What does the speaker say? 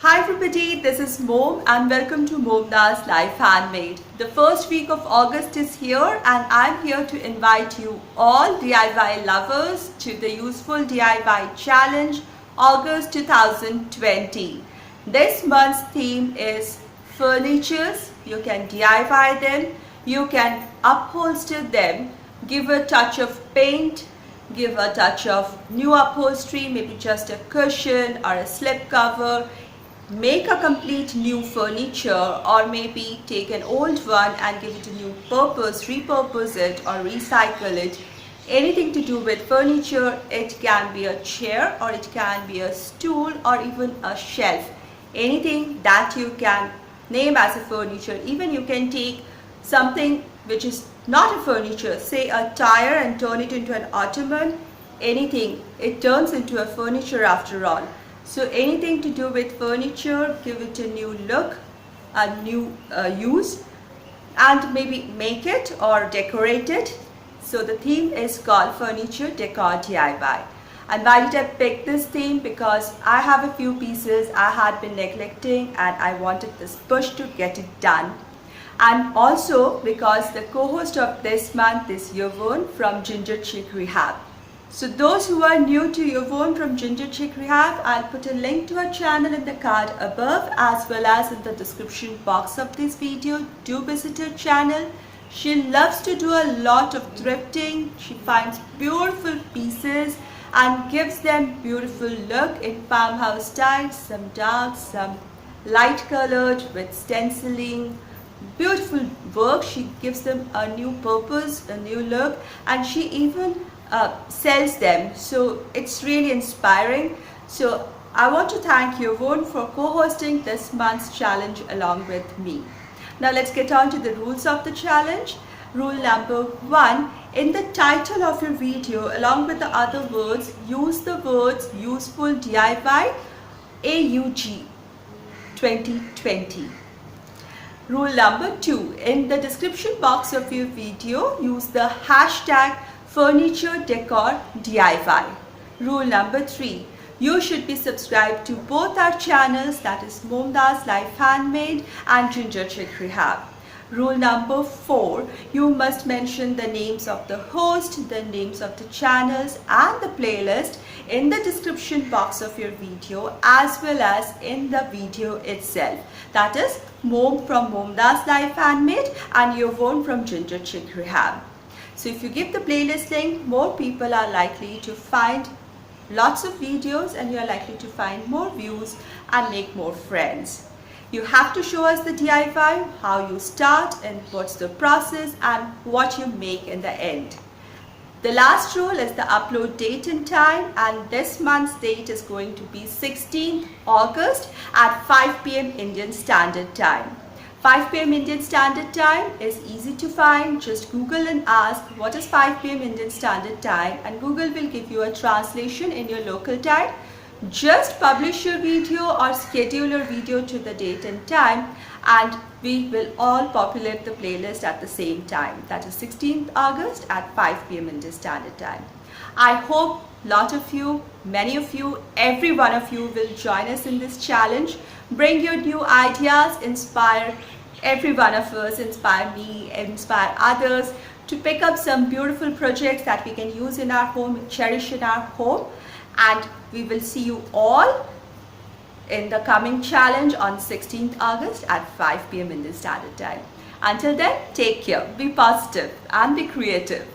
Hi everybody, this is Mom and welcome to Momna's Life Handmade. The first week of August is here and I'm here to invite you all DIY lovers to the Useful DIY Challenge August 2020. This month's theme is furnitures. You can DIY them, you can upholster them, give a touch of paint, give a touch of new upholstery, maybe just a cushion or a slip cover. Make a complete new furniture, or maybe take an old one and give it a new purpose, repurpose it or recycle it. Anything to do with furniture. It can be a chair or it can be a stool or even a shelf. Anything that you can name as a furniture. Even you can take something which is not a furniture, say a tire, and turn it into an ottoman. Anything, it turns into a furniture after all. So anything to do with furniture, give it a new look, a new use, and maybe make it or decorate it. So the theme is called Furniture Decor DIY. And why did I pick this theme? Because I have a few pieces I had been neglecting and I wanted this push to get it done. And also because the co-host of this month is Yvonne from Ginger Chick Rehab. So those who are new to Yvonne from Ginger Chick Rehab, I'll put a link to her channel in the card above as well as in the description box of this video. Do visit her channel. She loves to do a lot of thrifting. She finds beautiful pieces and gives them beautiful look in farmhouse style, some dark, some light colored with stenciling. Beautiful work. She gives them a new purpose, a new look, and she even sells them. So it's really inspiring. So I want to thank Yvonne for co-hosting this month's challenge along with me. Now let's get on to the rules of the challenge. Rule number 1, in the title of your video along with the other words, use the words Useful DIY AUG 2020. Rule number 2, in the description box of your video, use the hashtag Furniture Decor DIY. Rule number 3, you should be subscribed to both our channels, that is Momna's Life Handmade and Ginger Chick Rehab. Rule number 4, you must mention the names of the host, the names of the channels and the playlist in the description box of your video as well as in the video itself. That is Mom from Momna's Life Handmade and Yvonne from Ginger Chick Rehab. So if you give the playlist link, more people are likely to find lots of videos and you are likely to find more views and make more friends. You have to show us the DIY, how you start and what's the process and what you make in the end. The last rule is the upload date and time, and this month's date is going to be 16th August at 5 p.m. Indian Standard Time. 5 p.m. Indian Standard Time is easy to find. Just Google and ask what is 5 p.m. Indian Standard Time and Google will give you a translation in your local time. Just publish your video or schedule your video to the date and time and we will all populate the playlist at the same time. That is 16th August at 5 p.m. Indian Standard Time. I hope lot of you, many of you, every one of you will join us in this challenge. Bring your new ideas, inspire every one of us, inspire me, inspire others to pick up some beautiful projects that we can use in our home, cherish in our home. And we will see you all in the coming challenge on 16th August at 5 p.m. Indian Standard Time. Until then, take care, be positive and be creative.